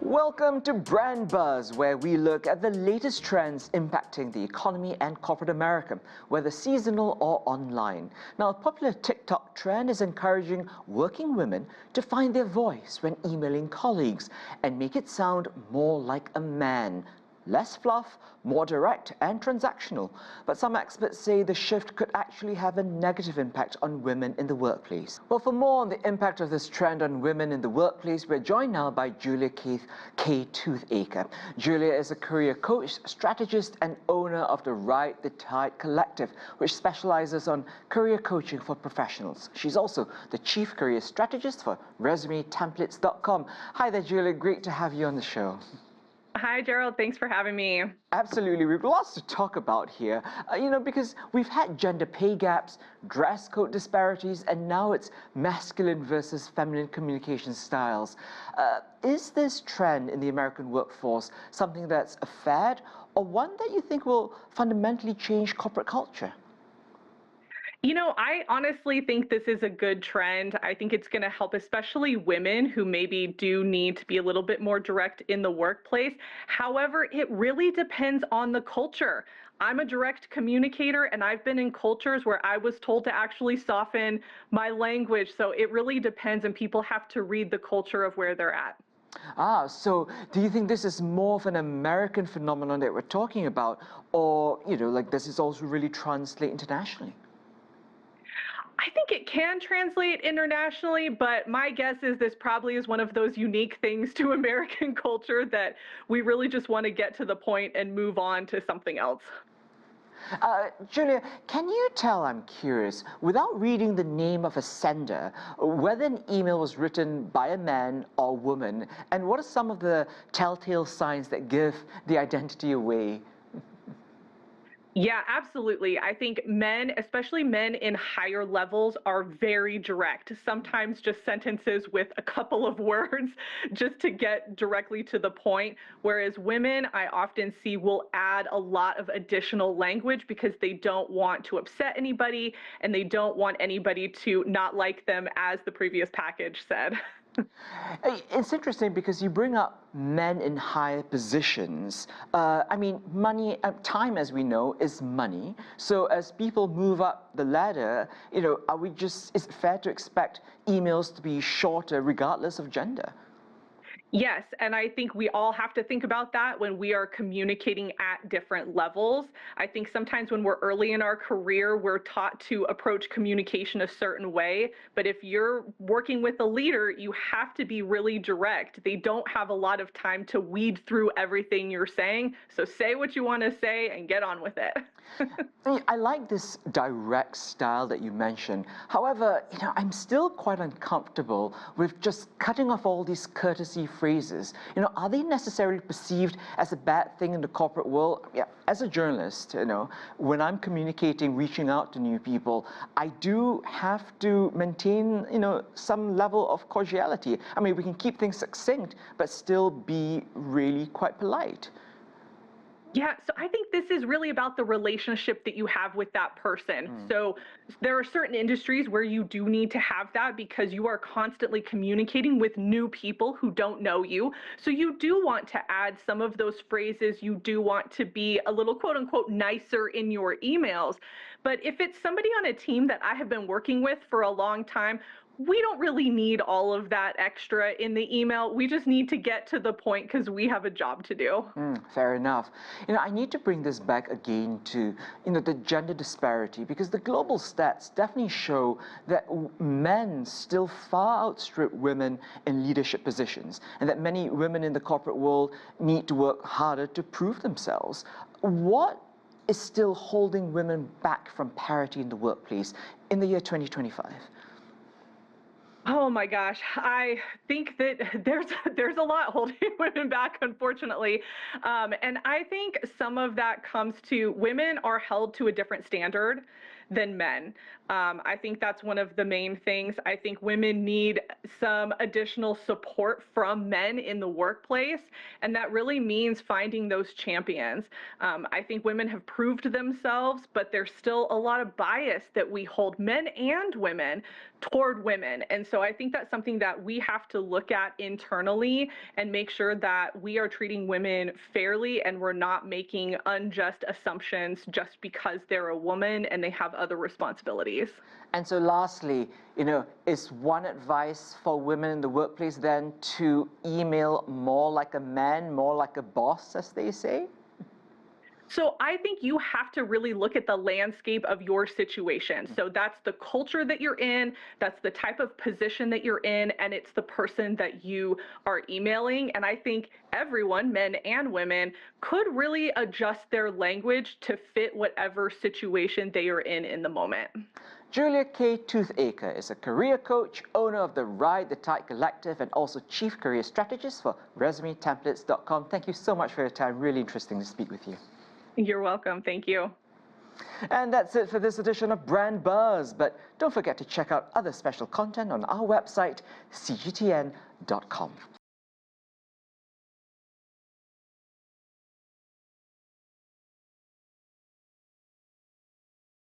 Welcome to Brand Buzz, where we look at the latest trends impacting the economy and corporate America, whether seasonal or online. Now, a popular TikTok trend is encouraging working women to find their voice when emailing colleagues and make it sound more like a man. Less fluff, more direct and transactional. But some experts say the shift could actually have a negative impact on women in the workplace. Well, for more on the impact of this trend on women in the workplace, we're joined now by Julia K. Toothacre. Julia is a career coach, strategist and owner of the Ride the Tide Collective, which specializes on career coaching for professionals. She's also the chief career strategist for resumetemplates.com. Hi there, Julia. Great to have you on the show. Hi, Gerald. Thanks for having me. Absolutely. We've lots to talk about here, because we've had gender pay gaps, dress code disparities, and now it's masculine versus feminine communication styles. Is this trend in the American workforce something that's a fad or one that you think will fundamentally change corporate culture? I honestly think this is a good trend. I think it's going to help especially women who maybe do need to be a little bit more direct in the workplace. However, it really depends on the culture. I'm a direct communicator, and I've been in cultures where I was told to actually soften my language. So it really depends, and people have to read the culture of where they're at. So do you think this is more of an American phenomenon that we're talking about, or, does this also really translate internationally? I think it can translate internationally, but my guess is this probably is one of those unique things to American culture that we really just want to get to the point and move on to something else. Julia, can you tell, I'm curious, without reading the name of a sender, whether an email was written by a man or woman, and what are some of the telltale signs that give the identity away? Yeah, absolutely. I think men, especially men in higher levels, are very direct, sometimes just sentences with a couple of words just to get directly to the point. Whereas women, I often see, will add a lot of additional language because they don't want to upset anybody and they don't want anybody to not like them, as the previous package said. It's interesting because you bring up men in higher positions. Money, time, as we know, is money. So as people move up the ladder, is it fair to expect emails to be shorter regardless of gender? Yes, and I think we all have to think about that when we are communicating at different levels. I think sometimes when we're early in our career, we're taught to approach communication a certain way. But if you're working with a leader, you have to be really direct. They don't have a lot of time to weed through everything you're saying. So say what you want to say and get on with it. I like this direct style that you mentioned. However, I'm still quite uncomfortable with just cutting off all these courtesy phrases. Are they necessarily perceived as a bad thing in the corporate world? Yeah, as a journalist, when I'm communicating, reaching out to new people, I do have to maintain, some level of cordiality. We can keep things succinct, but still be really quite polite. Yeah, so I think this is really about the relationship that you have with that person. So there are certain industries where you do need to have that because you are constantly communicating with new people who don't know you. So you do want to add some of those phrases. You do want to be a little quote unquote nicer in your emails. But if it's somebody on a team that I have been working with for a long time, we don't really need all of that extra in the email. We just need to get to the point because we have a job to do. Fair enough. I need to bring this back again to, the gender disparity, because the global stats definitely show that men still far outstrip women in leadership positions, and that many women in the corporate world need to work harder to prove themselves. What is still holding women back from parity in the workplace in the year 2025? Oh my gosh, I think that there's a lot holding women back, unfortunately. And I think some of that comes to women are held to a different standard than men. I think that's one of the main things. I think women need some additional support from men in the workplace, and that really means finding those champions. I think women have proved themselves, but there's still a lot of bias that we hold, men and women, toward women. And so So I think that's something that we have to look at internally and make sure that we are treating women fairly and we're not making unjust assumptions just because they're a woman and they have other responsibilities. And so lastly, is one advice for women in the workplace then to email more like a man, more like a boss, as they say? So I think you have to really look at the landscape of your situation. So that's the culture that you're in, that's the type of position that you're in, and it's the person that you are emailing. And I think everyone, men and women, could really adjust their language to fit whatever situation they are in the moment. Julia K. Toothacre is a career coach, owner of the Ride the Tide Collective, and also chief career strategist for resumetemplates.com. Thank you so much for your time. Really interesting to speak with you. You're welcome. Thank you. And that's it for this edition of Brand Buzz. But don't forget to check out other special content on our website, CGTN.com.